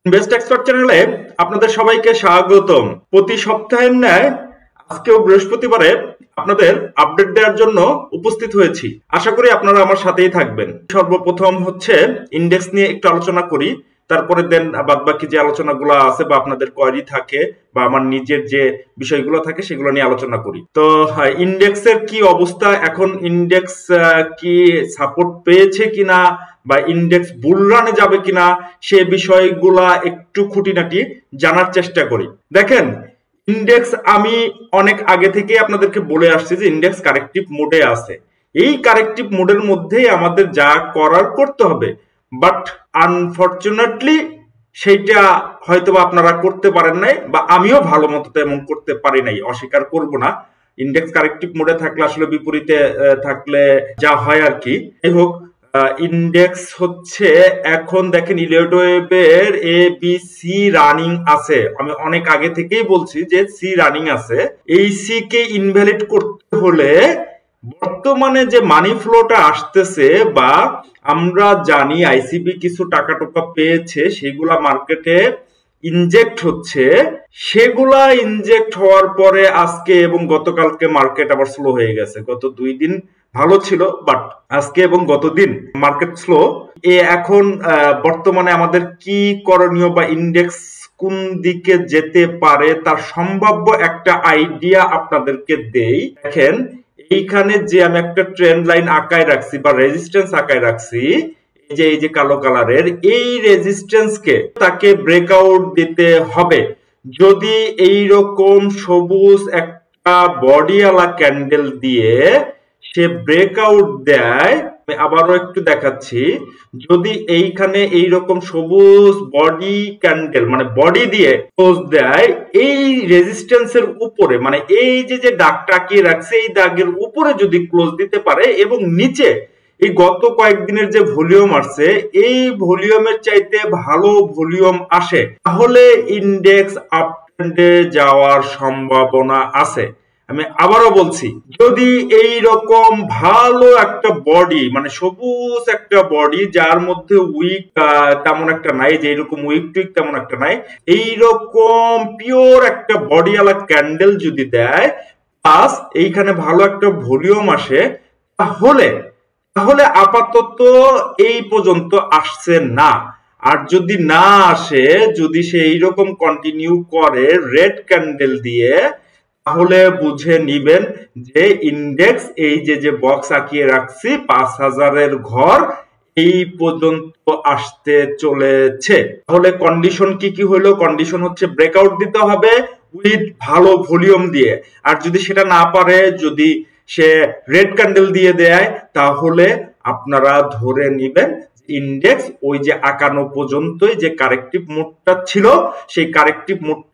Invest expert চ্যানেলে আপনাদের সবাইকে স্বাগতম। প্রতি সপ্তাহের ন্যায় আজকেও বৃহস্পতিবারে আপনাদের আপডেট দেওয়ার জন্য উপস্থিত হয়েছি। আশা করি আপনারা আমার সাথেই থাকবেন। সর্বপ্রথম হচ্ছে ইন্ডেক্স নিয়ে একটু আলোচনা করি, তারপরে দেন বাদবাকি যে আলোচনাগুলো আছে বা আপনাদের কোয়ারি থাকে বা আমার নিজের যে বিষয়গুলো থাকে সেগুলো নিয়ে আলোচনা করি। তো ইন্ডেক্সের কি অবস্থা এখন, ইন্ডেক্স কি সাপোর্ট পেয়েছে কিনা বা ইন্ডেক্স বুল রানে যাবে কিনা, সে বিষয়গুলা একটু খুঁটিনাটি জানার চেষ্টা করি। দেখেন, ইন্ডেক্স আমি অনেক আগে থেকে আপনাদেরকে বলে আসছি যে ইন্ডেক্স কারেক্টিভ মোডে আছে। এই কারেক্টিভ মোডের মধ্যেই আমাদের যা করার করতে হবে, বাট আনফরচুনেটলি সেইটা হয়তো আপনারা করতে পারেন নাই বা আমিও ভালো মতো তেমন করতে পারি নাই, অস্বীকার করব না। ইন্ডেক্স কারেক্টিভ মোডে থাকলে আসলে বিপরীতে থাকলে যা হয় আর কি। যাই হোক, ইন্ডেক্স হচ্ছে এখন দেখেন ইলিয়ট ওয়েভের এ বি সি রানিং আছে। আমি অনেক আগে থেকেই বলছি যে সি রানিং আছে। এই সি কে ইনভ্যালিড করতে হলে বর্তমানে যে মানি ফ্লোটা আসতেছে বা আমরা জানি আইসিবি কিছু টাকা টোকা পেয়েছে, সেগুলা মার্কেটে ইনজেক্ট হচ্ছে। সেগুলা ইনজেক্ট হওয়ার পরে আজকে এবং গতকালকে মার্কেট আবার স্লো হয়ে গেছে। গত 2 দিন ভালো ছিল, বাট আজকে এবং গতদিন মার্কেট স্লো। এখন বর্তমানে আমাদের কি করণীয় বা ইন্ডেক্স কোন দিকে যেতে পারে তার সম্ভাব্য একটা আইডিয়া আপনাদেরকে দেই। দেখেন, এইখানে যে আমি একটা ট্রেন্ড লাইন আঁকায় রাখছি বা রেজিস্ট্যান্স আঁকায় রাখছি, এই যে কালো কালারের এই রেজিস্ট্যান্সকে তাকে ব্রেকআউট দিতে হবে। যদি এই রকম সবুজ একটা বডিওয়ালা ক্যান্ডেল দিয়ে সে ব্রেকআউট দেয়, আবারও একটু দেখাচ্ছি, যদি এইখানে এইরকম সবুজ বডি ক্যান্ডেল মানে বডি দিয়ে ক্লোজ দেয় এই রেজিস্ট্যান্সের উপরে, মানে এই যে দাগটা আঁকিয়ে রাখছে এই দাগের উপরে যদি ক্লোজ দিতে পারে এবং নিচে এই গত কয়েকদিনের যে ভলিউম আসছে এই ভলিউমের চাইতে ভালো ভলিউম আসে, তাহলে ইন্ডেক্স আপট্রেন্ডে যাওয়ার সম্ভাবনা আছে। আমি আবারও বলছি, যদি এই রকম ভালো একটা বডি মানে সবুজ একটা বডি যার মধ্যে উইক তেমন একটা নাই, যে এরকম উইক টুইক তেমন একটা নাই, এইরকম পিওর একটা বডিওয়ালা ক্যান্ডেল যদি দেয় প্লাস এইখানে ভালো একটা ভলিউম আসে, তাহলে আপাতত এই পর্যন্ত আসছে না। আর যদি না আসে, যদি সে এইরকম কন্টিনিউ করে রেড ক্যান্ডেল দিয়ে, তাহলে বুঝে নিবেন যে ইন্ডেক্স এই যে বক্স আঁকিয়ে রাখছি 5000-এর ঘর এই পর্যন্ত আসতে চলেছে। তাহলে কন্ডিশন কি হলো? কন্ডিশন হচ্ছে ব্রেকআউট দিতে হবে উইথ ভালো ভলিউম দিয়ে। আর যদি সেটা না পারে, যদি সে রেড ক্যান্ডেল দিয়ে দেয়, তাহলে আপনারা ধরে নিবেন ইন্ডেক্স ওই যে 51 পর্যন্তই যে কারেক্টিভ মোডটা ছিল সেই কারেক্টিভ মোডটা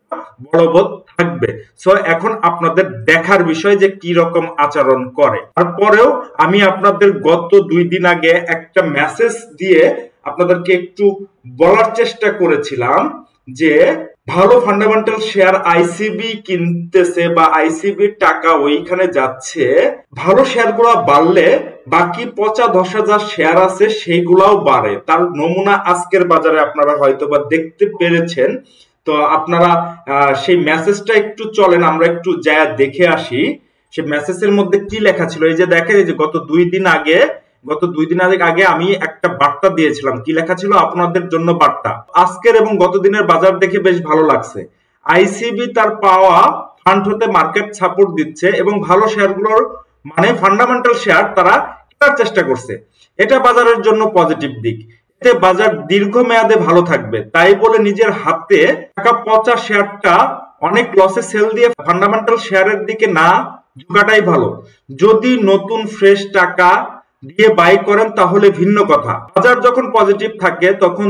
বলবৎ থাকবে। সো এখন আপনাদের দেখার বিষয় যে কি রকম আচরণ করে। তারপরেও আমি আপনাদের গত 2 দিন আগে একটা মেসেজ দিয়ে আপনাদেরকে একটু বলার চেষ্টা করেছিলাম যে ভালো ফান্ডামেন্টাল শেয়ার আইসিবি কিনতেছে বা আইসিবির টাকা ওইখানে যাচ্ছে, ভালো শেয়ারগুলো বাড়লে বাকি পচা 10,000 শেয়ার আছে সেগুলাও বাড়ে। তার নমুনা আজকের বাজারে আপনারা হয়তোবা দেখতে পেরেছেন। তো আপনারা সেই মেসেজটা একটু চলেন আমরা একটু যা দেখে আসি সেই মেসেজের মধ্যে কি লেখা ছিল। এই যে দেখেন, এই যে গত 2 দিন আগে আমি একটা বার্তা দিয়েছিলাম। কি লেখা ছিল? আপনাদের জন্য বার্তা। আজকের এবং গত দিনের বাজার দেখে বেশ ভালো লাগছে। আইসিবি তার পাওয়া ফান্ড হতে মার্কেট সাপোর্ট দিচ্ছে এবং ভালো শেয়ারগুলোর মানে ফান্ডামেন্টাল শেয়ার তারা কেনার চেষ্টা করছে। এটা বাজারের জন্য পজিটিভ দিক। এতে বাজার দীর্ঘমেয়াদে ভালো থাকবে। তাই বলে নিজের হাতে টাকা পচা শেয়ারটা অনেক লসে সেল দিয়ে ফান্ডামেন্টাল শেয়ারের দিকে না ঝুঁকাটাই ভালো। যদি নতুন ফ্রেশ টাকা দিয়ে বাই করেন তাহলে ভিন্ন কথা। বাজার যখন পজিটিভ থাকে তখন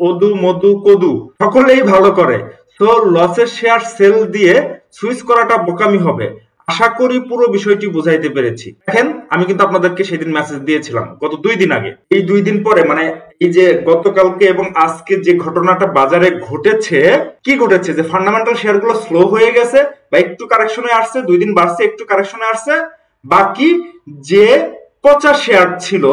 অদু মধু কদু সকলেই ভালো করে। তো লসের শেয়ার সেল দিয়ে সুইচ করাটা বোকামি হবে। আশা করি পুরো বিষয়টি বুঝাইতে পেরেছি। দেখেন, আমি কিন্তু আপনাদেরকে সেদিন মেসেজ দিয়েছিলাম গত 2 দিন আগে। এই 2 দিন পরে মানে এই যে গতকালকে এবং আজকে যে ঘটনাটা বাজারে ঘটেছে, কি ঘটেছে যে ফান্ডামেন্টাল শেয়ারগুলো স্লো হয়ে গেছে বা একটু কারেকশনে আসছে, 2 দিন বাড়ছে একটু কারেকশনে আসছে, বাকি যে পচা শেয়ার ছিল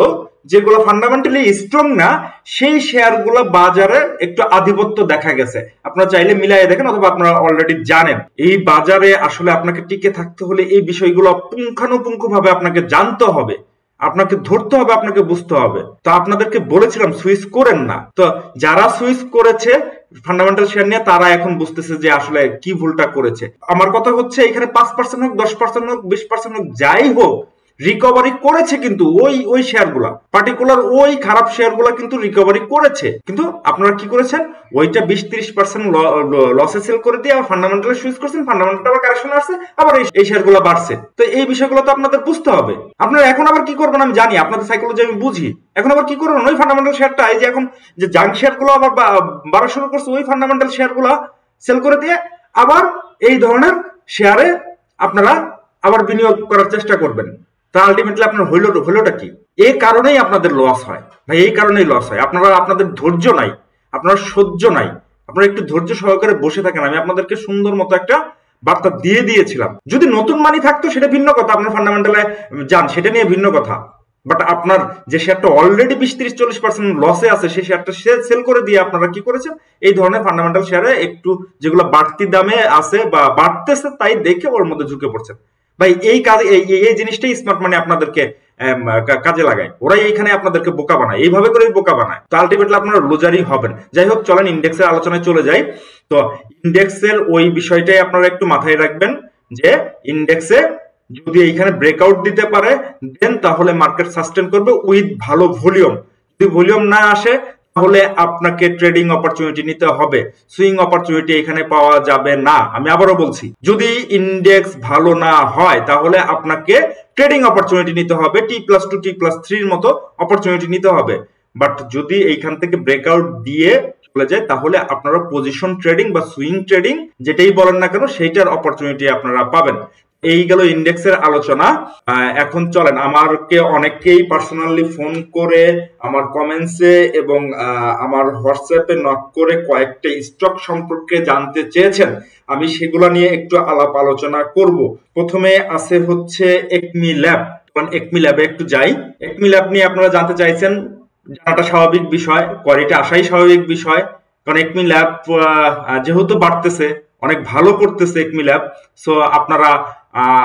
যেগুলো ফান্ডামেন্টালি স্ট্রং না সেই শেয়ারগুলো বাজারে একটু আধিপত্য দেখা গেছে। আপনারা চাইলে মিলাইয়ে দেখেন, অথবা আপনারা অলরেডি জানেন এই বাজারে আসলে আপনাকে টিকে থাকতে হলে এই বিষয়গুলো পুঙ্খানুপুঙ্খভাবে আপনাকে জানতে হবে, আপনাকে ধরতে হবে, আপনাকে বুঝতে হবে। তো আপনাদেরকে বলেছিলাম সুইচ করেন না। তো যারা সুইচ করেছে ফান্ডামেন্টাল শেয়ার নিয়ে তারা এখন বুঝতেছে যে আসলে কি ভুলটা করেছে। আমার কথা হচ্ছে এখানে 5% হোক, 10% হোক, 20% হোক, যাই হোক, রিকভারি করেছে কিন্তু ওই শেয়ারগুলা, পার্টিকুলার ওই খারাপ শেয়ারগুলা কিন্তু রিকভারি করেছে। কিন্তু আপনারা কি করেছেন, ওইটা 20-30% লসে সেল করে দিয়ে আবার ফান্ডামেন্টালে সুইচ করছেন, ফান্ডামেন্টাল আবার কারেকশন আসছে, আবার এই শেয়ারগুলো বাড়ছে। তো এই বিষয়গুলো তো আপনাদের বুঝতে হবে। আপনারা এখন আবার কি করবেন আমি জানি, আপনাদের সাইকোলজি আমি বুঝি। এখন আবার কি করবেন, ওই ফান্ডামেন্টাল শেয়ারটা, এই যে এখন যে জাঙ্ক শেয়ারগুলো আবার বাড়া শুরু করছে, ওই ফান্ডামেন্টাল শেয়ারগুলো সেল করে দিয়ে আবার এই ধরনের শেয়ারে আপনারা আবার বিনিয়োগ করার চেষ্টা করবেন। তা আলটিমেটলি আপনার হইলোটা কি? এই কারণেই আপনাদের লস হয় ভাই, এই কারণেই লস হয়। আপনাদের ধৈর্য নাই, আপনার সহ্য নাই। আপনারা একটু ধৈর্য সহকারে বসে থাকেন। আমি আপনাদেরকে সুন্দর মতো একটা বার্তা দিয়ে দিয়েছিলাম। যদি নতুন মানি থাকতো সেটা ভিন্ন কথা, আপনার ফান্ডামেন্টালে যান সেটা নিয়ে ভিন্ন কথা। বাট আপনার যে শেয়ারটা অলরেডি 20-30-40% লসে আছে সেই শেয়ারটা সেল করে দিয়ে আপনারা কি করেছেন, এই ধরনের ফান্ডামেন্টাল শেয়ারে একটু যেগুলো বাড়তি দামে আছে বা বাড়তেছে তাই দেখে ওর মধ্যে ঝুঁকে পড়ছেন। ভাই এই কাজ, এই জিনিসটাই স্মার্ট মানি আপনাদেরকে কাজে লাগায়। ওরাই এইখানে আপনাদেরকে বোকা বানায়, এইভাবে করে বোকা বানায়। তো আলটিমেটলি আপনারা লুজারই হবেন। যাই হোক, চলেন ইন্ডেক্সের আলোচনায় চলে যাই। তো ইন্ডেক্সের ওই বিষয়টাই আপনারা একটু মাথায় রাখবেন যে ইন্ডেক্সে যদি এইখানে ব্রেকআউট দিতে পারে দেন তাহলে মার্কেট সাস্টেন করবে উইথ ভালো ভলিউম। যদি ভলিউম না আসে তাহলে আপনাকে ট্রেডিং অপরচুনিটি নিতে হবে, সুইং অপরচুনিটি এখানে পাওয়া যাবে না। আমি আবারও বলছি, যদি ইন্ডেক্স ভালো না হয় তাহলে আপনাকে ট্রেডিং অপরচুনিটি নিতে হবে, T+2 T+3 মতো অপরচুনিটি নিতে হবে। বাট যদি এইখান থেকে ব্রেকআউট দিয়ে চলে যায় তাহলে আপনারা পজিশন ট্রেডিং বা সুইং ট্রেডিং যেটাই বলেন না কেন সেইটার অপরচুনিটি আপনারা পাবেন। এই গেল ইন্ডেক্সের আলোচনা। এখন চলেন, আমাকে অনেকেই পার্সোনালি ফোন করে আমার কমেন্টসে এবং আমার হোয়াটসঅ্যাপে নক করে কয়েকটা স্টক সম্পর্কে জানতে চেয়েছেন। আমি সেগুলো নিয়ে একটু আলাপ আলোচনা করব। প্রথমে আছে হচ্ছে একমি ল্যাব। একমি ল্যাবে একটু যাই। একমি ল্যাব নিয়ে আপনারা জানতে চাইছেন, জানাটা স্বাভাবিক বিষয়, কোয়ালিটি আসাই স্বাভাবিক বিষয়। কারণ একমি ল্যাব যেহেতু বাড়তেছে, অনেক ভালো করতেছে একমি ল্যাব, সো আপনারা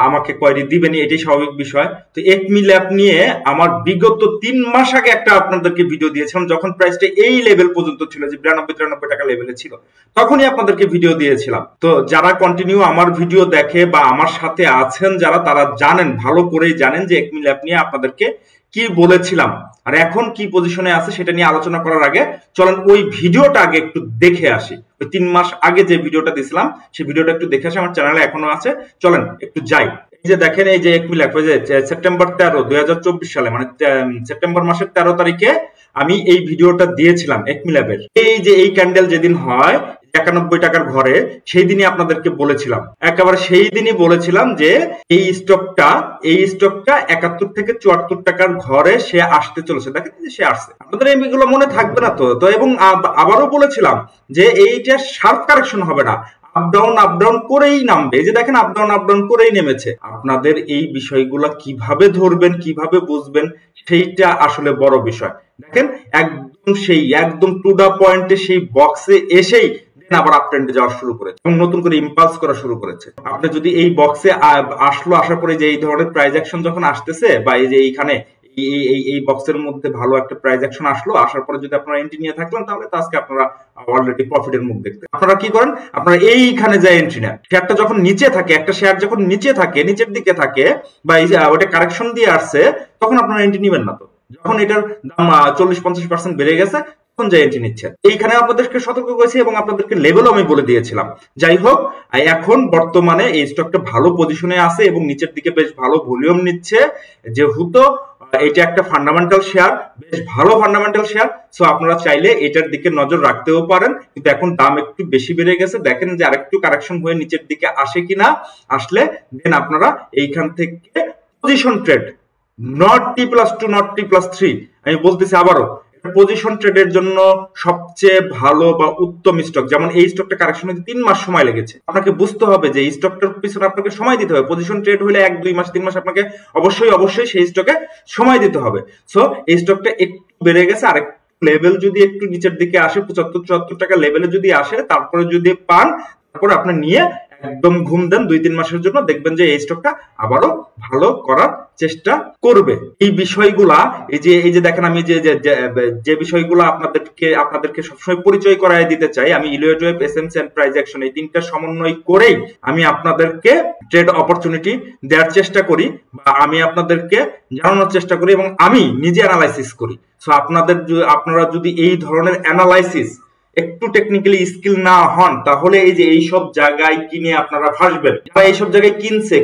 আমাকে কোয়ারি দিবেনই, এটাই স্বাভাবিক বিষয়। তো একমি ল্যাব নিয়ে আমার বিগত 3 মাস আগে একটা আপনাদেরকে ভিডিও দিয়েছিলাম, যখন প্রাইসটা এই লেভেল পর্যন্ত ছিল, যে 92-93 টাকা লেভেলে ছিল, তখনই আপনাদেরকে ভিডিও দিয়েছিলাম। তো যারা কন্টিনিউ আমার ভিডিও দেখে বা আমার সাথে আছেন যারা, তারা জানেন, ভালো করেই জানেন যে একমি ল্যাব নিয়ে আপনাদেরকে কি বলেছিলাম আর এখন কি পজিশনে আছে সেটা নিয়ে আলোচনা করার আগে চলেন ওই ভিডিওটা আগে একটু দেখে আসি। ওই 3 মাস আগে যে ভিডিওটা দিয়েছিলাম সেই ভিডিওটা একটু দেখে আসি, আমার চ্যানেলে এখনো আছে। চলেন একটু যাই। এই যে দেখেন, এই যে একমি ল্যাব, যে সেপ্টেম্বর 13, 2024 সালে, মানে সেপ্টেম্বর মাসের 13 তারিখে আমি এই ভিডিওটা দিয়েছিলাম একমি ল্যাবের। এই যে এই ক্যান্ডেল যেদিন হয় 91 টাকার ঘরে, সেই দিনই আপনাদেরকে বলেছিলাম, একেবারে সেই দিনই বলেছিলাম যে এই স্টকটা 71 থেকে 74 টাকার ঘরে সে আসতে চলেছে। দেখেন যে সে আসছে, আপনাদের এইগুলো মনে থাকবে না তো? এবং আবারও বলেছিলাম যে এইটা শার্প কারেকশন হবে না, আপ ডাউন করেই নামবে। এই যে দেখেন আপ ডাউন করেই নেমেছে। আপনাদের এই বিষয়গুলো কিভাবে ধরবেন, কিভাবে বুঝবেন, সেইটা আসলে বড় বিষয়। দেখেন একদম টু দা পয়েন্টে সেই বক্সে এসেই আবার আপ ট্রেন্ডে যাওয়া শুরু করেছে এবং নতুন করে ইম্পালস করা শুরু করেছে। আপনি যদি এই বক্সে আসার পরে যে এই ধরনের প্রাইস অ্যাকশন যখন আসতেছে, বা এই যে এইখানে এই বক্সের মধ্যে ভালো একটা প্রাইস অ্যাকশন আসার পরে যদি আপনারা এন্ট্রি নিয়ে থাকলেন, তাহলে তো আজকে আপনারা অলরেডি প্রফিটের মুখ দেখতে। আপনারা কি করেন, আপনারা এইখানে যায় এন্ট্রি নেন। শেয়ারটা যখন নিচে থাকে, একটা শেয়ার যখন নিচে থাকে, নিচের দিকে থাকে, বা এই যে ওটা কারেকশন দিয়ে আসছে, তখন আপনারা এন্ট্রি নেবেন না। তো যখন এটার দাম 40-50% বেড়ে গেছে তখন যে এন্ট্রি নিচ্ছেন। এইখানে আপনাদেরকে সতর্ক করেছি এবং আপনাদেরকে লেভেলও আমি বলে দিয়েছিলাম। যাই হোক, এখন বর্তমানে এই স্টকটা ভালো পজিশনে আছে এবং নিচের দিকে বেশ ভালো ভলিউম নিচ্ছে, যেহেতু এটা একটা ফান্ডামেন্টাল শেয়ার, বেশ ভালো ফান্ডামেন্টাল শেয়ার। সো আপনারা চাইলে এটার দিকে নজর রাখতেও পারেন। কিন্তু এখন দাম একটু বেশি বেড়ে গেছে, দেখেন যে আরেকটু কারেকশন হয়ে নিচের দিকে আসে কিনা। আসলে দেন আপনারা এইখান থেকে position trade, not T+2 not T+3, আমি বলতেছি আবারও, পজিশন ট্রেডের জন্য সবচেয়ে ভালো বা উত্তম স্টক, যেমন এই স্টকটা কারেকশন হতে 3 মাস সময় লেগেছে, আপনাকে বুঝতে হবে যে এই স্টকটার পিছনে আপনাকে সময় দিতে হবে। পজিশন ট্রেড হলে 1-2 মাস 3 মাস আপনাকে অবশ্যই সেই স্টকে সময় দিতে হবে। সো এই স্টকটা একটু বেড়ে গেছে, আর লেভেল যদি একটু নিচের দিকে আসে 75-74 টাকা লেভেলে যদি আসে, তারপরে যদি পান, তারপরে আপনি নিয়ে একদম ঘুম দেন 2-3 মাসের জন্য, দেখবেন যে এই স্টকটা আবারও ভালো করার চেষ্টা করবে। এই বিষয়গুলা এই যে দেখেন, আমি যে বিষয়গুলো আপনাদেরকে সবসময় পরিচয় করায় দিতে চাই, আমি Elliott wave, SMC and price action এই তিনটা সমন্বয় করেই আমি আপনাদেরকে ট্রেড অপরচুনিটি দেওয়ার চেষ্টা করি, বা আমি আপনাদেরকে জানানোর চেষ্টা করি, এবং আমি নিজে অ্যানালাইসিস করি। সো আপনারা যদি এই ধরনের অ্যানালাইসিস একটু টেকনিক্যালি স্কিল না হন, তাহলে এই যে এইসব জায়গায় কিনে আপনারা ফাঁসবেন। যারা এইসব জায়গায়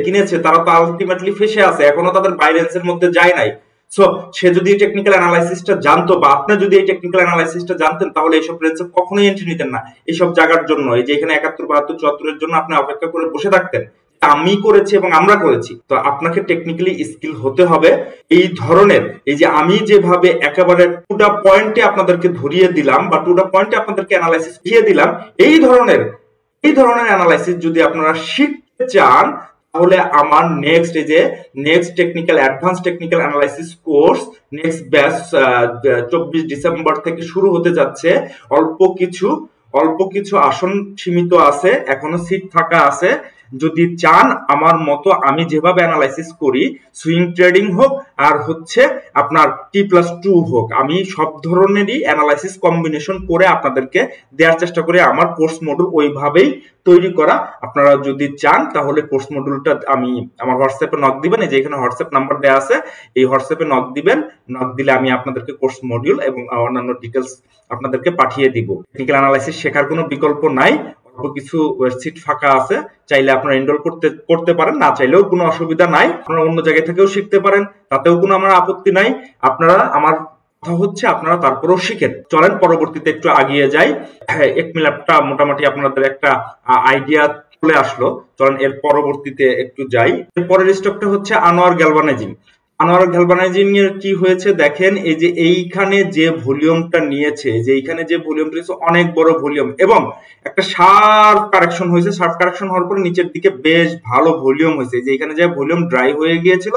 কিনেছে তারা তো আলটিমেটলি ফেসে আছে, এখনো তাদের বাইরেন্সের মধ্যে যায় নাই। সো সে যদি টেকনিক্যাল অ্যানালাইসিসটা জানতো, বা আপনি যদি এই টেকনিক্যাল অ্যানালাইসিসটা জানতেন, তাহলে এইসব রেঞ্জে কখনোই এন্ট্রি নিতেন না। এইসব জায়গার জন্য, এই যে এখানে 71, 72, 74 এর জন্য আপনি অপেক্ষা করে বসে থাকতেন। আমি করেছি এবং আমরা করেছি। তো আপনাকে টেকনিক্যালি স্কিল হতে হবে। এই ধরনের, এই যে আমি যেভাবে একেবারে টুটা পয়েন্টে আপনাদেরকে ধরিয়ে দিলাম, বা টুটা পয়েন্টে আপনাদেরকে অ্যানালাইসিস দিয়ে দিলাম, এই ধরনের অ্যানালাইসিস যদি আপনারা শিখতে চান, তাহলে আমার next technical advance technical analysis course next batch 24 December থেকে শুরু হতে যাচ্ছে। অল্প কিছু আসন সীমিত আছে, এখনো সিট ফাঁকা আছে। যদি চান আমার মতো আমি যেভাবে অ্যানালাইসিস করি, সুইং ট্রেডিং হোক আর হচ্ছে আপনার T+2 হোক, আমি সব ধরনেরই অ্যানালাইসিস কম্বিনেশন করে আপনাদেরকে দেওয়ার চেষ্টা করি। আমার কোর্স মডুল ওইভাবেই তৈরি করা। আপনারা যদি চান তাহলে কোর্স মডুলটা আমি আমার হোয়াটসঅ্যাপে নক দিবেন, এই যে এখানে হোয়াটসঅ্যাপ নাম্বার দেওয়া আছে, এই হোয়াটসঅ্যাপে নক দিবেন। নক দিলে আমি আপনাদেরকে কোর্স মডিউল এবং অন্যান্য ডিটেলস আপনাদেরকে পাঠিয়ে দিব। টেকনিক্যাল অ্যানালাইসিস শেখার কোনো বিকল্প নাই, অল্প কিছু সিট ফাঁকা আছে, চাইলে আপনারা এনরোল করতে পারেন, না চাইলেও কোনো অসুবিধা নাই। আপনারা অন্য জায়গা থেকেও শিখতে পারেন, তাতেও কোনো আমার আপত্তি নাই। আমার কথা হচ্ছে আপনারা তারপরেও শিখেন। চলেন পরবর্তীতে একটু আগিয়ে যাই। হ্যাঁ, এক মিনিটটা মোটামুটি আপনাদের একটা আইডিয়া চলে আসলো। চলেন এর পরবর্তীতে একটু যাই। এর পরের স্টকটা হচ্ছে আনোয়ার গ্যালভানাইজিং। আনোয়ার গ্যালভানাইজিং এর কি হয়েছে দেখেন, এই যে এইখানে যে ভলিউমটা নিয়েছে, অনেক বড় ভলিউম, এবং একটা শার্প কারেকশন হয়েছে। শার্প কারেকশন হওয়ার পর নিচের দিকে বেশ ভালো ভলিউম হয়েছে। যে এখানে যে ভলিউম ড্রাই হয়ে গিয়েছিল,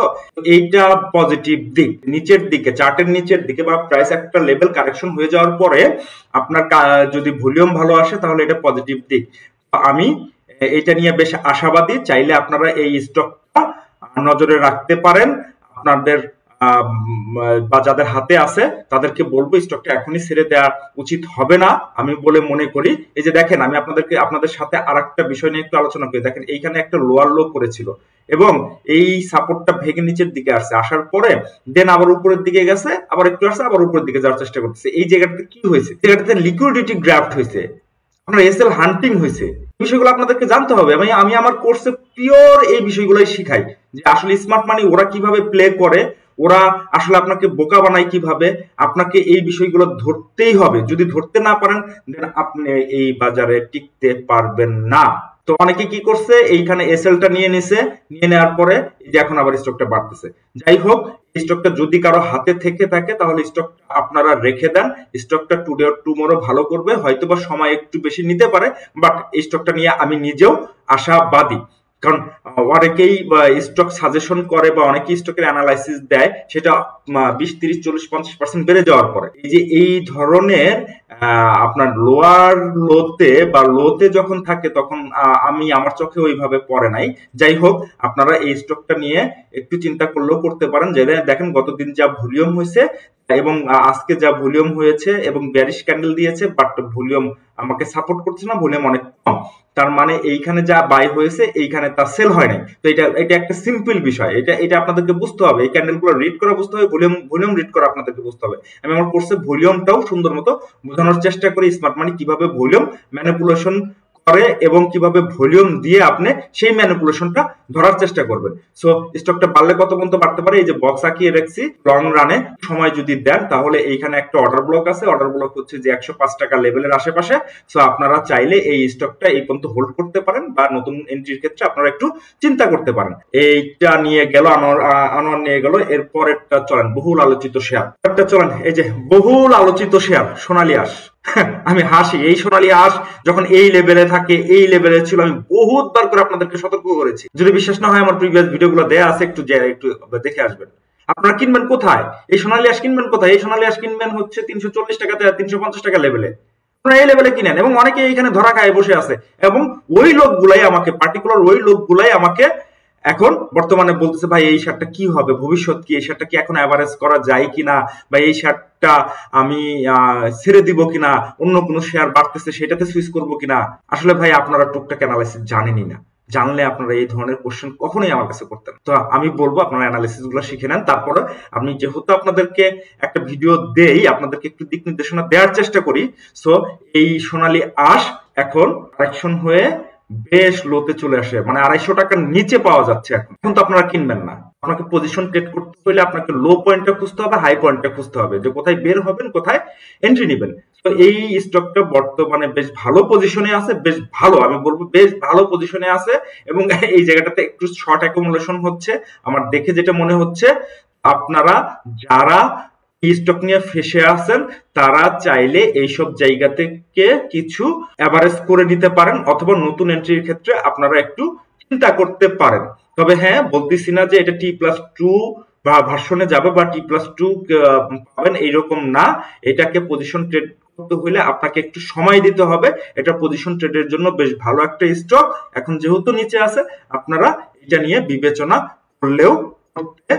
এইটা পজিটিভ দিক। নিচের দিকে, চার্টের নিচের দিকে বা প্রাইস একটা লেভেল কারেকশন হয়ে যাওয়ার পরে আপনার যদি ভলিউম ভালো আসে, তাহলে এটা পজিটিভ দিক। আমি এটা নিয়ে বেশ আশাবাদী। চাইলে আপনারা এই স্টকটা নজরে রাখতে পারেন। আপনাদের বা যাদের হাতে আছে তাদেরকে বলবো স্টকটা এখনই ছেড়ে দেওয়া উচিত হবে না আমি বলে মনে করি। এই যে দেখেন, আমি আপনাদের সাথে আরেকটা বিষয় নিয়ে একটু আলোচনা করি। দেখেন এইখানে একটা লোয়ার লো করেছিল, এবং এই সাপোর্টটা ভেঙে নিচের দিকে আসছে, আসার পরে দেন আবার উপরের দিকে গেছে, আবার একটু আসছে, আবার উপরের দিকে যাওয়ার চেষ্টা করতেছে। এই জায়গাটাতে কি হয়েছে? জায়গাটাতে লিকুইডিটি গ্র্যাবড হয়েছে, আপনার এসএল হান্টিং হয়েছে। বিষয়গুলো আপনাদেরকে জানতে হবে। আমি আমার কোর্সে পিওর এই বিষয়গুলোই শিখাই, যে আসলে স্মার্ট মানি ওরা কিভাবে প্লে করে, ওরা আসলে আপনাকে বোকা বানায় কিভাবে। আপনাকে এই বিষয়গুলো ধরতেই হবে। যদি ধরতে না পারেন, দেন আপনি এই বাজারে টিকতে পারবেন না। তো অনেকে কি করছে, এইখানে এসএলটা নিয়ে নেওয়ার পরে যে এখন আবার স্টকটা বাড়তেছে। যাই হোক, স্টকটা যদি কারো হাতে থেকে থাকে, তাহলে স্টকটা আপনারা রেখে দেন। স্টকটা টুডে অর টুমরো ভালো করবে, হয়তোবা সময় একটু বেশি নিতে পারে, বাট এই স্টকটা নিয়ে আমি নিজেও আশাবাদী। কারণ অনেকেই স্টক সাজেশন করে বা অনেকেই স্টকের অ্যানালাইসিস দেয়, সেটা 20, 30, 40, 50% বেড়ে যাওয়ার পরে। এই যে এই ধরনের আপনার লোয়ার লোতে যখন থাকে, তখন আমার চোখে ওইভাবে পড়ে নাই। যাই হোক, আপনারা এই স্টকটা নিয়ে একটু চিন্তা করলেও করতে পারেন। যে দেখেন গতদিন যা ভলিউম হয়েছে এবং আজকে যা ভলিউম হয়েছে, এবং বেয়ারিশ ক্যান্ডেল দিয়েছে, বাট ভলিউম আমাকে সাপোর্ট করছে না, ভলিউম অনেক কম। তার মানে এইখানে যা বাই হয়েছে, এইখানে তা সেল হয় নাই। তো এটা একটা সিম্পল বিষয়। এটা আপনাদেরকে বুঝতে হবে। এই ক্যান্ডেলগুলো রিড করা বুঝতে হবে, ভলিউম রিড করা আপনাদেরকে বুঝতে হবে। আমি আমার কোর্সে ভলিউমটাও সুন্দর মতো বোঝানোর চেষ্টা করি, স্মার্ট মানি কিভাবে ভলিউম ম্যানিপুলেশন করে এবং কিভাবে ভলিউম দিয়ে আপনি সেই ম্যানিপুলেশনটা ধরার চেষ্টা করবেন। সো স্টকটা বাড়লে কত পর্যন্ত বাড়তে পারে, এই যে বক্স আঁকিয়ে রাখছি, লং রানে সময় যদি দেন তাহলে এইখানে একটা অর্ডার ব্লক আছে, অর্ডার ব্লক হচ্ছে যে 105 টাকা লেভেলের আশেপাশে। সো আপনারা চাইলে এই স্টকটা এই পর্যন্ত হোল্ড করতে পারেন বা নতুন এন্ট্রির ক্ষেত্রে আপনারা একটু চিন্তা করতে পারেন। এইটা নিয়ে গেল, আনোয়ার নিয়ে গেল। এরপরেরটা চলেন, বহুল আলোচিত শেয়ার। একটা চলেন, এই যে বহুল আলোচিত শেয়ার সোনালী আঁশ। আমি হাসি, এই সোনালী আঁশ যখন এই লেভেলে থাকে, এই লেভেলে ছিল, আমি বহুতবার করে আপনাদেরকে সতর্ক করেছি। যদি বিশ্বাস না হয় আমার প্রিভিয়াস ভিডিওগুলো দেয়া আছে, একটু দেখে আসবেন। আপনারা কিনবেন কোথায় এই সোনালী আঁশ? কিনবেন কোথায় এই সোনালী আঁশ? কিনবেন হচ্ছে 340 টাকাতে আর 350 টাকা লেভেলে। আপনারা এই লেভেলে কিনেন, এবং অনেকে এইখানে ধরা খায় বসে আছে, এবং ওই লোকগুলাই আমাকে, পার্টিকুলার ওই লোকগুলাই আমাকে এখন বর্তমানে বলতেছে, ভাই এই শেয়ারটা কি হবে, ভবিষ্যৎ কি, এই শেয়ারটা কি এখন অ্যাভারেজ করা যায় কিনা, বা এই শেয়ারটা আমি ছেড়ে দিব কিনা, অন্য কোনো শেয়ার বাড়তেছে সেটাতে সুইচ করবো কিনা। আসলে ভাই আপনারা টুকটাক অ্যানালাইসিস জানেনই না, জানলে আপনারা এই ধরনের কোশ্চেন কখনোই আমার কাছে করতেন। তো আমি বলবো আপনারা অ্যানালিসিস গুলো শিখে নেন। তারপরে আমি যেহেতু আপনাদেরকে একটা ভিডিও দেই, আপনাদেরকে একটু দিক নির্দেশনা দেওয়ার চেষ্টা করি। সো এই সোনালী আঁশ এখন কারেকশন হয়ে বেশ লোতে চলে আসে, মানে 250 টাকার নিচে পাওয়া যাচ্ছে। এখন তো আপনারা কিনবেন না, আপনাকে পজিশন ট্রেড করতে হলে আপনাকে লো পয়েন্টটা খুঁজতে হবে, হাই পয়েন্টটা খুঁজতে হবে, যে কোথায় বের হবেন, কোথায় এন্ট্রি নেবেন। তো এই স্টকটা বর্তমানে বেশ ভালো পজিশনে আছে, বেশ ভালো, আমি বলবো বেশ ভালো পজিশনে আছে। এবং এই জায়গাটাতে একটু শর্ট অ্যাকুমুলেশন হচ্ছে আমার দেখে যেটা মনে হচ্ছে। আপনারা যারা স্টক নিয়ে ফেসে আছেন তারা চাইলে এইসব জায়গা থেকে কিছু এভারেজ করে নিতে পারেন, অথবা নতুন এন্ট্রির ক্ষেত্রে আপনারা একটু চিন্তা করতে পারেন। তবে হ্যাঁ, বলতেছি না যে এটা T+2 বা ভার্সনে যাবে বা T+2 পাবেন, এইরকম না। এটাকে পজিশন ট্রেড করতে হলে আপনাকে একটু সময় দিতে হবে। এটা পজিশন ট্রেডের জন্য বেশ ভালো একটা স্টক। এখন যেহেতু নিচে আছে, আপনারা এটা নিয়ে বিবেচনা করলেও করতে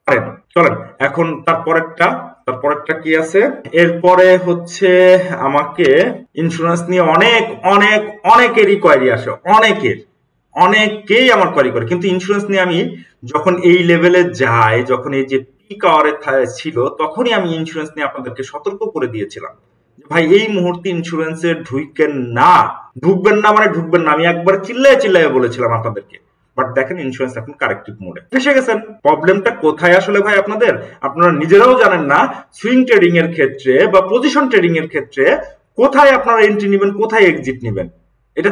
পারেন। চলেন এখন তারপরেরটা কি আছে, এরপরে হচ্ছে আমাকে ইন্স্যুরেন্স নিয়ে অনেকেরই কোয়েরি আসে, অনেকেই আমার কোয়েরি করে। কিন্তু ইন্স্যুরেন্স নিয়ে আমি যখন এই লেভেলে যাই, যখন এই যে পিক আওয়ারে ছিল, তখনই আমি ইন্স্যুরেন্স নিয়ে আপনাদেরকে সতর্ক করে দিয়েছিলাম, ভাই এই মুহূর্তে ইন্স্যুরেন্সে ঢুকবেন না, ঢুকবেন না। আমি একবার চিল্লায় বলেছিলাম আপনাদেরকে। বাট দেখেন ইন্স্যুরেন্স এখন কারেক্টিভ মোডে এসে গেছেন। প্রবলেমটা কোথায় আসলে ভাই আপনারা নিজেরাও জানেন না। সুইং ট্রেডিং এর ক্ষেত্রে বা পজিশন ট্রেডিং এর ক্ষেত্রে কোথায় আপনারা এন্ট্রি নেবেন, কোথায় এক্সিট নেবেন, এটা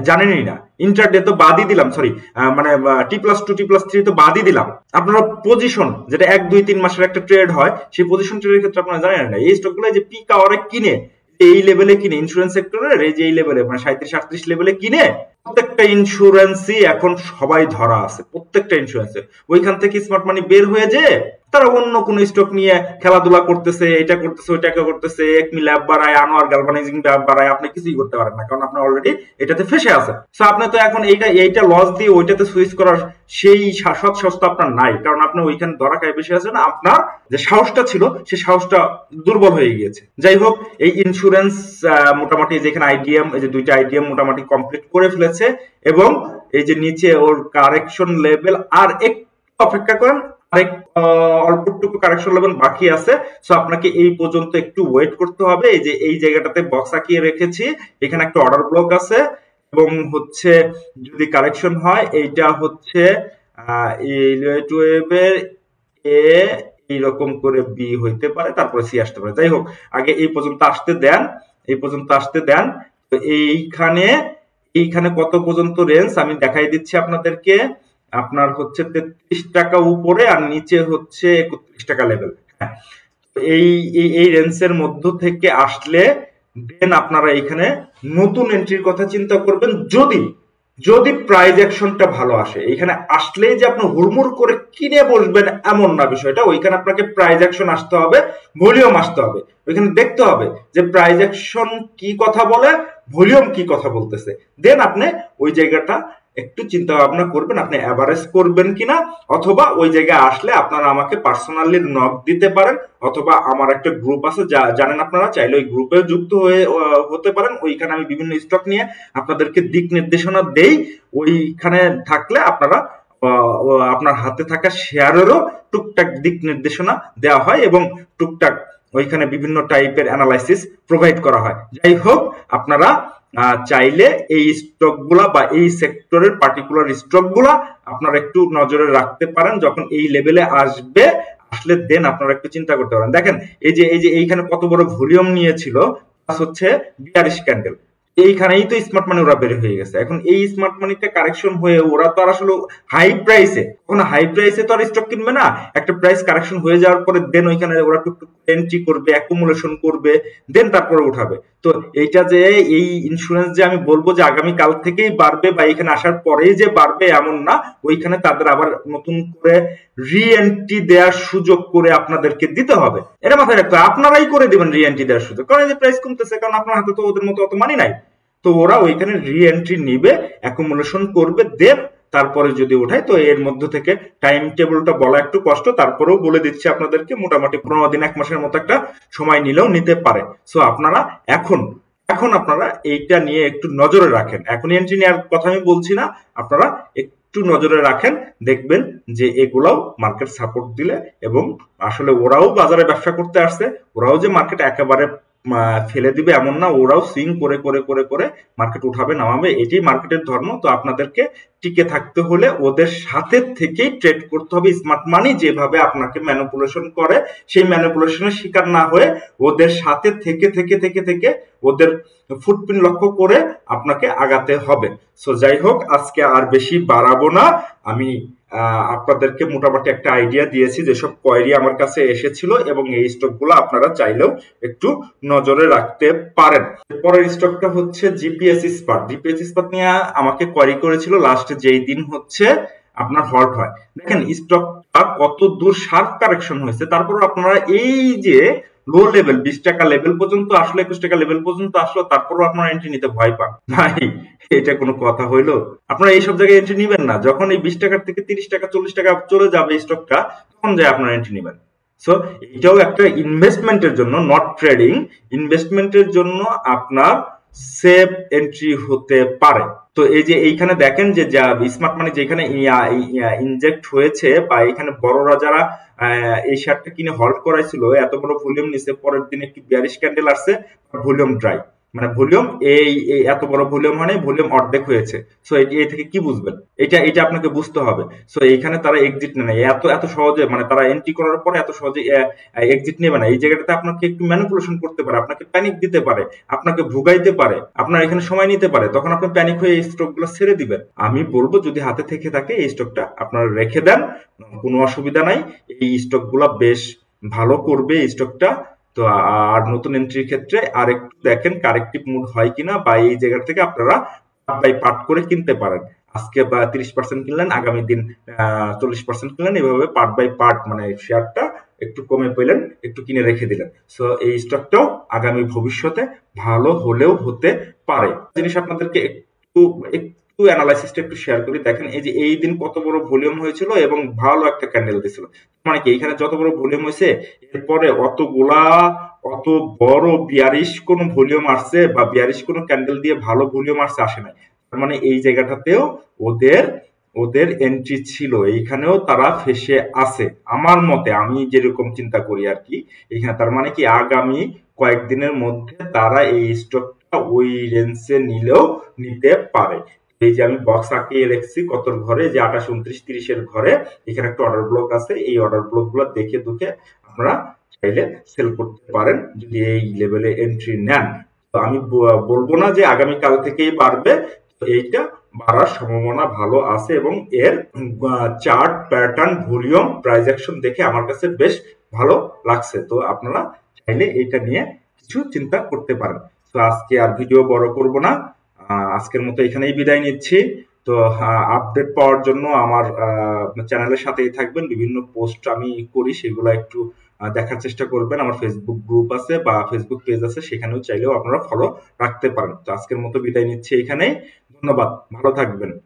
জানেনই না। ইন্টারডে তো বাদই দিলাম, সরি, মানে T+2 T+3 তো বাদই দিলাম। আপনারা পজিশন, যেটা 1-2-3 মাসের একটা ট্রেড হয়, সেই পজিশন ট্রেডের ক্ষেত্রে আপনারা জানেন না। এই স্টকগুলো যে পিক আওয়ারে কিনে, এই লেভেলে কিনে, ইন্স্যুরেন্স সেক্টরের এই যে এই লেভেলে, মানে 37-38 লেভেলে কিনে, প্রত্যেকটা ইন্স্যুরেন্সই এখন সবাই ধরা আছে, প্রত্যেকটা ইন্স্যুরেন্সে। ওইখান থেকে স্মার্ট মানি বের হয়ে যে তারা অন্য কোন স্টক নিয়ে খেলাধুলা করতেছে, এটা করতেছে, ওইটাকে করতেছে, একমি ল্যাব বাড়ায়, আনোয়ার গ্যালভানাইজিং ল্যাব বাড়ায়, আপনি কিছুই করতে পারেন না, কারণ আপনি অলরেডি এটাতে ফেসে আছেন। সো আপনি তো এখন এইটা লস দিয়ে ওইটাতে সুইচ করার সেই সাহস তো আপনার নাই, কারণ আপনি ওইখানে ধরা খায় বেশি আছেন। আপনার যে সাহসটা ছিল, সেই সাহসটা দুর্বল হয়ে গিয়েছে। যাই হোক, এই ইন্স্যুরেন্স মোটামুটি যেখানে আইডিএম, এই যে 2টা আইডিএম মোটামুটি কমপ্লিট করে ফেলেছে, এবং এই যে নিচে ওর কারেকশন লেভেল আর একটু অপেক্ষা করেন, অল্পটুকু কারেকশন লেভেল বাকি আছে। সো আপনাকে এই পর্যন্ত একটু ওয়েট করতে হবে। এই যে এই জায়গাটাতে বক্স আঁকিয়ে রেখেছি, এখানে একটা অর্ডার ব্লক আছে, এবং হচ্ছে যদি কারেকশন হয়, এইটা হচ্ছে ওয়েভের এ এইরকম করে বি হইতে পারে, তারপরে সি আসতে পারে। যাই হোক, আগে এই পর্যন্ত আসতে দেন। তো এইখানে কত পর্যন্ত রেঞ্জ আমি দেখাই দিচ্ছি আপনাদেরকে। আপনার হচ্ছে 33 টাকা উপরে, আর নিচে হচ্ছে 31 টাকা লেভেল। এই রেঞ্জের মধ্য থেকে আসলে দেন আপনারা এখানে নতুন এন্ট্রির কথা চিন্তা করবেন। যদি প্রাইস অ্যাকশনটা ভালো আসে, এখানে আসলেই যে আপনি হুড়মুড় করে কিনে বসবেন এমন না বিষয়টা। ওইখানে আপনাকে প্রাইস অ্যাকশন আসতে হবে, ভলিউম আসতে হবে। ওইখানে দেখতে হবে যে প্রাইস অ্যাকশন কি কথা বলে, ভলিউম কি কথা বলতেছে। দেন আপনি ওই জায়গাটা একটু চিন্তা ভাবনা করবেন, আপনি এভারেজ করবেন কিনা, অথবা ওই জায়গায় আসলে আপনারা আমাকে পার্সোনালি নক দিতে পারেন, অথবা আমার একটা গ্রুপ আছে, জানেন আপনারা, চাইলে ওই গ্রুপে যুক্ত হতে পারেন। ওইখানে আমি বিভিন্ন স্টক নিয়ে আপনাদেরকে দিক নির্দেশনা দেই। ওইখানে থাকলে আপনারা আপনার হাতে থাকা শেয়ারেরও টুকটাক দিক নির্দেশনা দেওয়া হয়, এবং টুকটাক ওইখানে বিভিন্ন টাইপের অ্যানালাইসিস প্রোভাইড করা হয়। যাই হোক, আপনারা চাইলে এই স্টকগুলা বা এই সেক্টরের পার্টিকুলার স্টকগুলা আপনারা একটু নজরে রাখতে পারেন। যখন এই লেভেলে আসলে দেন আপনারা একটু চিন্তা করতে পারেন। দেখেন এই যে এইখানে কত বড় ভলিউম নিয়েছিল, প্লাস হচ্ছে 42 ক্যান্ডেল, এইখানেই তো স্মার্ট মানি ওরা বের হয়ে গেছে। এখন এই স্মার্ট মানিতে কারেকশন হয়ে ওরা তো আর আসলে হাই প্রাইসে, কোনো হাই প্রাইসে তো আর স্টক কিনবে না। একটা প্রাইস কারেকশন হয়ে যাওয়ার পরে দেন ওইখানে ওরা টুকটুক এন্ট্রি করবে, অ্যাকুমুলেশন করবে, দেন তারপরে উঠাবে। তো এইটা যে এই ইন্স্যুরেন্স যে আমি বলবো যে আগামী কাল থেকেই বাড়বে বা এখানে আসার পরেই যে বাড়বে এমন না, ওইখানে তাদের আবার নতুন করে রি এন্ট্রি দেওয়ার সুযোগ করে আপনাদেরকে দিতে হবে। এটা মাথায় রাখতে হবে, আপনারাই করে দিবেন রি এন্ট্রি দেওয়ার সুযোগ, কারণ এই যে প্রাইস কমতেছে, কারণ আপনার হাতে তো ওদের মতো অত মানি নাই। তো ওরা ওইখানে রি এন্ট্রি নিবে, অ্যাকুমুলেশন করবে, দেন তারপরে যদি ওঠায়। তো এর মধ্য থেকে টাইম টেবিলটা বলা একটু কষ্ট, তারপরেও বলে দিচ্ছি আপনাদেরকে, মোটামুটি 15 দিন 1 মাসের মতো একটা সময় নিলেও নিতে পারে। সো আপনারা এখন আপনারা এইটা নিয়ে একটু নজরে রাখেন। এখন এন্ট্রি নেওয়ার কথা আমি বলছি না, আপনারা একটু নজরে রাখেন, দেখবেন যে এগুলাও মার্কেট সাপোর্ট দিলে, এবং আসলে ওরাও বাজারে ব্যবসা করতে আসছে, ওরাও যে মার্কেট একেবারে ফেলে দিবে এমন না, ওরাও সুইং করে করে করে করে মার্কেট উঠাবে নামাবে, এটাই মার্কেটের ধর্ম। তো আপনাদেরকে টিকে থাকতে হলে ওদের সাথে থেকেই ট্রেড করতে হবে। স্মার্ট মানি যেভাবে আপনাকে ম্যানিপুলেশন করে, সেই ম্যানিপুলেশনের শিকার না হয়ে ওদের সাথে থেকে থেকে থেকে থেকে ওদের ফুটপ্রিন্ট লক্ষ্য করে আপনাকে আগাতে হবে। সো যাই হোক, আজকে আর বেশি বাড়াবো না, আমি আপনাদেরকে মোটামুটি একটা আইডিয়া দিয়েছি যেসব কোয়েরি আমার কাছে এসেছিল, এবং এই স্টকগুলো আপনারা চাইলেও একটু নজরে রাখতে পারেন। পরের স্টকটা হচ্ছে জিপিএস ইস্পাত। জিপিএস ইস্পাত নিয়ে আমাকে কোয়েরি করেছিল লাস্ট যেই দিন হচ্ছে আপনার হল্ট হয়। দেখেন স্টকটা কত দূর শার্প কারেকশন হয়েছে, তারপর আপনারা এই যে লো লেভেল 20 টাকা লেভেল পর্যন্ত আসলো, 21 টাকা লেভেল পর্যন্ত আসলো, তারপরও আপনারা এন্ট্রি নিতে ভয় পান। ভাই এটা কোনো কথা হইলো? আপনারা এইসব জায়গায় এন্ট্রি নিবেন না। যখন এই 20 টাকার থেকে 30 টাকা 40 টাকা চলে যাবে স্টকটা, তখন যায় আপনারা এন্ট্রি নিবেন। সো এটাও একটা ইনভেস্টমেন্টের জন্য, নট ট্রেডিং, ইনভেস্টমেন্টের জন্য আপনার সেফ এন্ট্রি হতে পারে। তো এই যে এইখানে দেখেন যে যা স্মার্ট মানি যেখানে ইনজেক্ট হয়েছে, বা এখানে বড়রা যারা এই শেয়ারটা কিনে হল্ড করাইছিল, এত বড় ভলিউম নিছে, পরের দিন একটি 42 ক্যান্ডেল আসছে, ভলিউম ড্রাই, মানে ভলিউম এই এত বড় ভলিউম হয় নাই, ভলিউম অর্ধেক হয়েছে। সো এই থেকে কি বুঝবেন? এটা আপনাকে বুঝতে হবে। সো এইখানে তারা এক্সিট নেয় না এত সহজে, মানে তারা এন্ট্রি করার পরে এত সহজে এক্সিট নেবে না। এই জায়গাটাতে আপনাকে একটু ম্যানিপুলেশন করতে পারে, আপনাকে প্যানিক দিতে পারে, আপনাকে ভুগাইতে পারে, আপনার এখানে সময় নিতে পারে, তখন আপনি প্যানিক হয়ে এই স্টকগুলো ছেড়ে দিবেন। আমি বলবো যদি হাতে থেকে থাকে এই স্টকটা আপনারা রেখে দেন, কোনো অসুবিধা নাই। এই স্টকগুলো বেশ ভালো করবে এই স্টকটা। তো আর নতুন এন্ট্রির ক্ষেত্রে আর একটু দেখেন কারেক্টিভ মুড হয় কিনা, বা এই জায়গা থেকে আপনারা পার্ট বাই পার্ট করে কিনতে পারেন। আজকে বা 30% কিনলেন, আগামী দিন 40% কিনলেন, এভাবে পার্ট বাই পার্ট, মানে শেয়ারটা একটু কমে পেলেন, একটু কিনে রেখে দিলেন। সো এই স্টকটাও আগামী ভবিষ্যতে ভালো হলেও হতে পারে। জিনিস আপনাদেরকে একটু অ্যানালাইসিসটা একটু শেয়ার করি। দেখেন এই যে এই দিন কত বড় ভলিউম হয়েছিল এবং ভালো একটা ক্যান্ডেল দিছিল, মানে কি এখানে যত বড় ভলিউম হয়েছে, এরপরে অত বড় 42 কোন ভলিউম আসছে, বা 42 কোন ক্যান্ডেল দিয়ে ভালো ভলিউম আসছে, আসে নাই। তার মানে এই জায়গাটাতেও ওদের এন্ট্রি ছিল, এইখানেও তারা ফেসে আছে আমার মতে, আমি যেরকম চিন্তা করি আর কি। এখানে তার মানে কি আগামী কয়েকদিনের মধ্যে তারা এই স্টকটা ওই রেঞ্জে নিলেও নিতে পারে। এই যে আমি বক্স আঁকিয়ে রেখেছি কতর ঘরে, যে 28 29 30 এর ঘরে, এখানে একটা অর্ডার ব্লক আছে। এই অর্ডার ব্লক গুলো দেখে দুখে আপনারা চাইলে সেল করতে পারেন যদি এই লেভেলে এন্ট্রি নেন। তো আমি বলবো না যে আগামী কাল থেকেই বাড়বে, তো এইটা বাড়ার সম্ভাবনা ভালো আছে, এবং এর chart pattern volume price action দেখে আমার কাছে বেশ ভালো লাগছে। তো আপনারা চাইলে এইটা নিয়ে কিছু চিন্তা করতে পারেন। তো আজকে আর ভিডিও বড় করব না, আজকের মতো এখানেই বিদায় নিচ্ছি। তো আপডেট পাওয়ার জন্য আমার চ্যানেলের সাথেই থাকবেন। বিভিন্ন পোস্ট আমি করি, সেগুলো একটু দেখার চেষ্টা করবেন। আমার ফেসবুক গ্রুপ আছে বা ফেসবুক পেজ আছে, সেখানেও চাইলেও আপনারা ফলো রাখতে পারেন। তো আজকের মতো বিদায় নিচ্ছি এখানেই। ধন্যবাদ, ভালো থাকবেন।